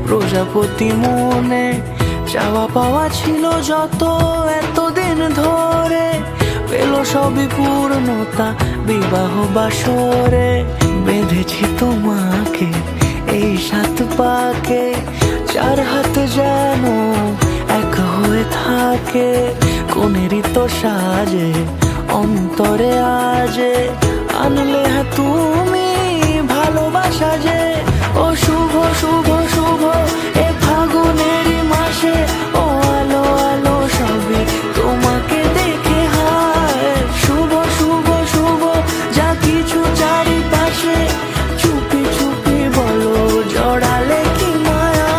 প্রজাপতি মনে চাওয়া পাওয়া ছিল যত এতদিন ধরে, পেল সবই পূর্ণতা বিবাহ বাসরে। বেঁধেছি তোমাকে এই 7 পাকে, 4 হাত যেন এক হয়ে থাকে। কোনেরই তো সাজে অন্তরে আজে, আনলে তুমি ভালোবাসা যে। ও শুভ শুভ শুভ এ ফাগুনেরই মাসে, ও আলো আলো সবই তোমাকে দেখে হায়। শুভ শুভ শুভ যা কিছু চারিপাশে, চুপি চুপি বলো জড়ালে কি মায়া।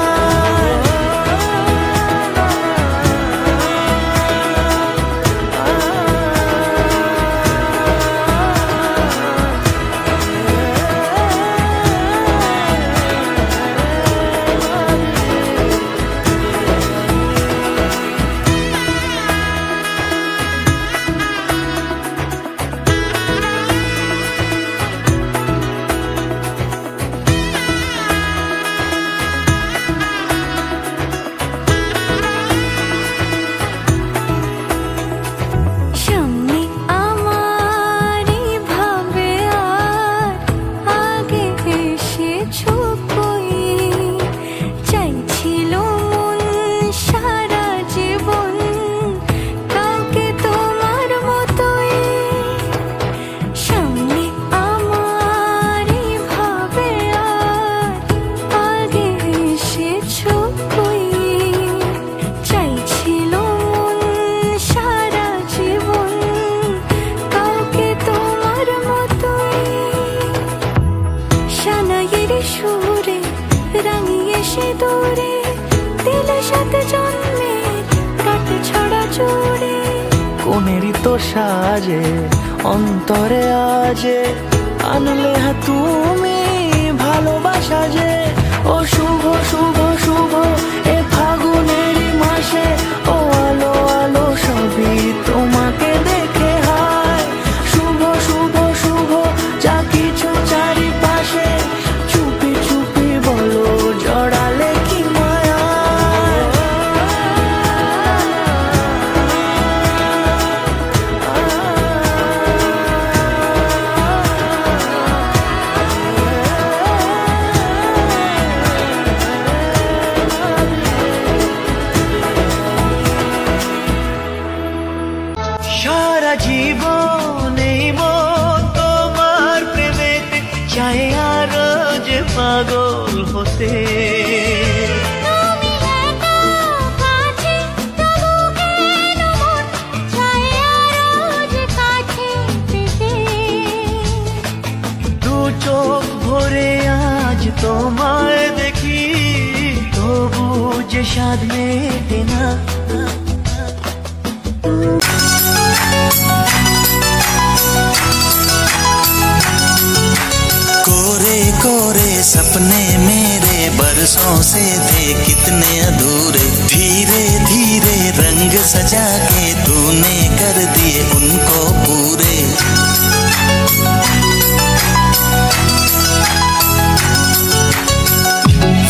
কোনেরই তো সাজে অন্তরে আজে, আনলে তুমি ভালোবাসা যে। ও শুভ শুভ শুভ এ ফাগুনেরই মাসে, ও আলো আলো সবই তোমাকে দেখে হায়। শুভ শুভ শুভ যা কিছু চারিপাশে, চুপি চুপি বলো জড়ালে কি মায়া। সারা জীবন এই মন তোমার প্রেমেতে চাই আরো যে পাগল হতে। দু চোখ ভরে আজ তোমায় দেখি, তবু যে স্বাদ মেটে না। कोरे कोरे सपने मेरे बरसों से थे कितने अधूरे, धीरे धीरे रंग सजा के तूने कर दिए उनको पूरे।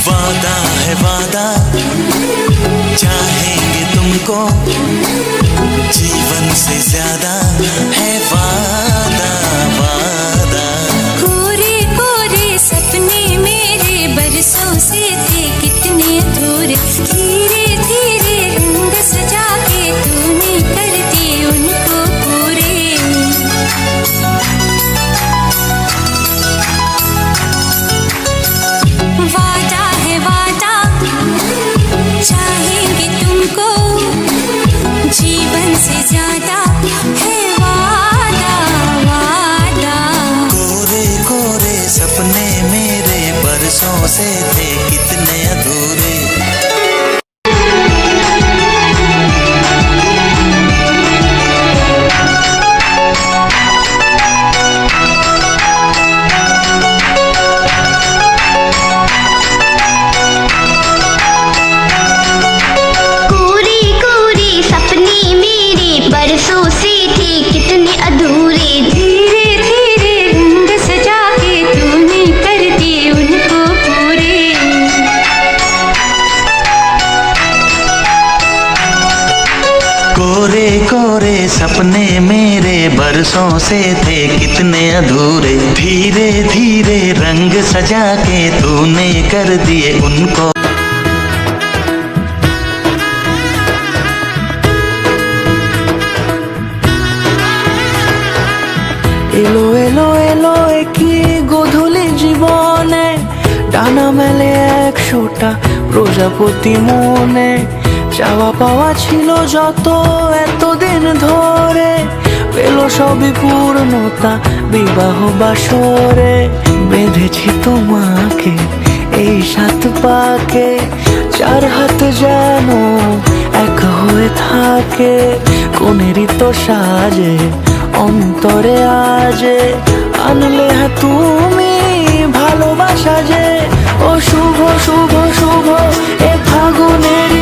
वादा है वादा चाहेंगे तुमको, जीवन से ज्यादा है वादा वादा। सपने मेरे बरसों से थे कितने अधूरे, धीरे धीरे रंग सजा के तूने कर दिए उनको पूरे। वादा है वादा चाहेंगे तुमको, जीवन से ज्यादा है वादा। सपने मेरे बरसों से थे कितने अधूरे, धीरे धीरे रंग सजा के तूने कर दिए उनको। এলো এলো এলো একই গধূলি জীবনে, ডানা মেলে 100টা প্রজাপতি মনে। চাওয়া পাওয়া ছিল যত এতদিন ধরে, পেলো সবই পূর্ণতা বিবাহ বাসরে। বেঁধেছি তোমাকে এই 7 পাকে, 4 হাত যেন এক হয়ে থাকে। কোনেরই তো সাজে অন্তরে আজে, আনলে হ্যাঁ তুমি ভালোবাসা যে। ও শুভ শুভ শুভ এ ফাগুনের